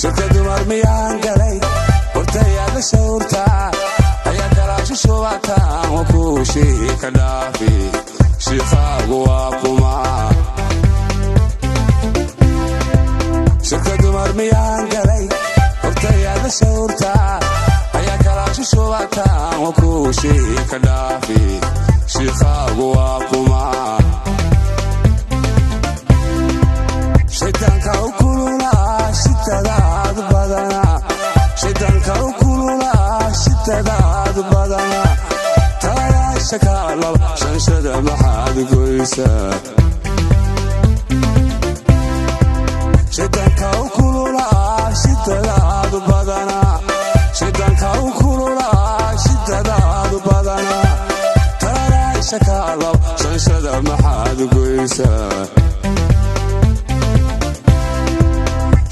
shirkadu marmiyaan galay hortayaad la shawrtaa ayaa galaasho shubataan waa kuu shii ka dhaafi shiikhaagu waa kuma shirkadu marmiyaan galay hortayaad la shawrtaa ayaa galaasho shubataan waa kuu shii ka dhaafi shiikhaagu waa kuma shaydaanka u kululaa shitadaad badana shaydaanka u kululaa shitadaad badana talayaasha kaalab shanshada maxaad goysaa shaydaanka u kululaa shitadaad badana shaydaanka u kululaa shitadaad badana talayaasha kaalab shanshada maxaad goysaa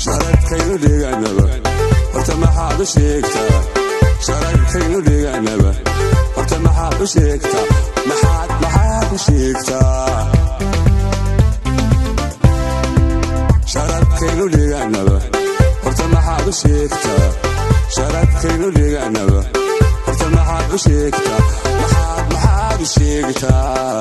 sharadkaynu dhiganaba horta maxaad u sheegtaa sharadkaynu dhiganaba horta maxaad u sheegtaa maxaad u sheegtaa sharadkaynu dhiganaba horta maxaad u sheegtaa sharadkaynu dhiganaba horta maxaad u sheegtaa maxaad u sheegtaa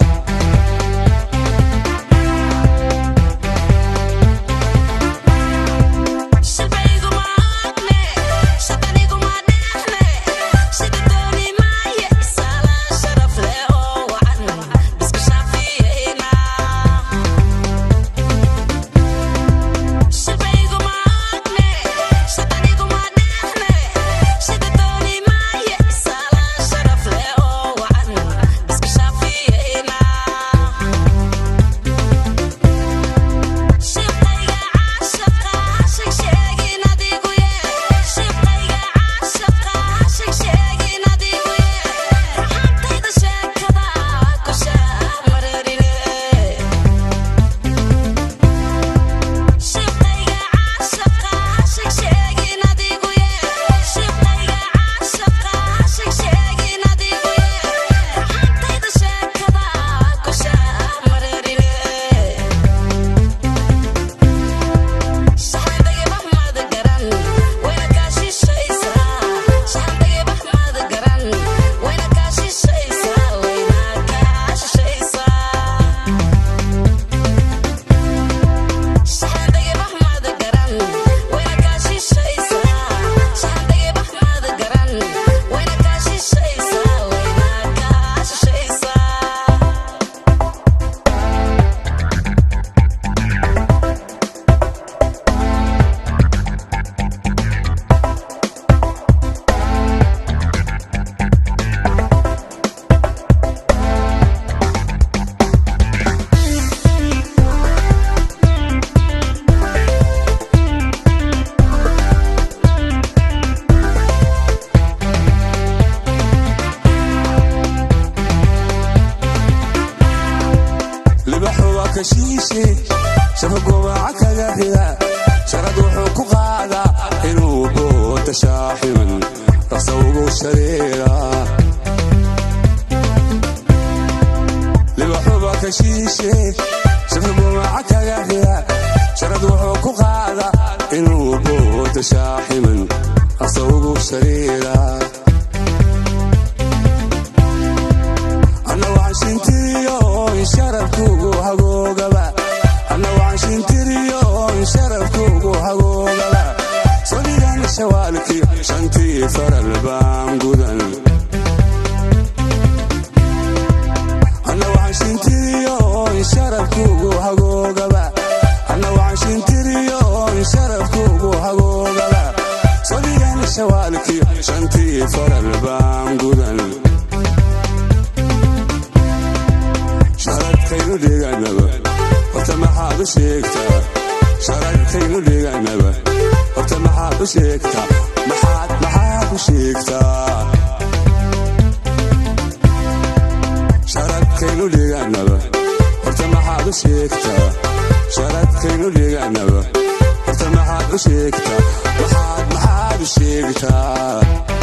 kashiishe shafagoba kaga xida sharad wuxuu ku qaadaa inuu boota shaaximan rasawgu shareera libaxuba kashiishe shafagoba kaga xida sharad wuxuu ku qaadaa inuu boota shaaximan rasawgu shareera ana waxshintiyo sharafkugu hagoogaba ana waxshintiyo sharafkugu hagoogaba sodigan shawaalki shantii faral baan gudan ana waxshintiyo sharafkugu hagoogaba ana waxshintiyo sharafkugu hagoogaba sodigan shawaalki shantii faral baan gudan sharadkaynu dhiganaba horta maxaad u sheegtaa sharadkaynu dhiganaba horta maxaad u sheegtaa maxaad u sheegtaa sharadkaynu dhiganaba horta maxaad u sheegtaa sharadkaynu dhiganaba horta maxaad u sheegtaa maxaad u sheegtaa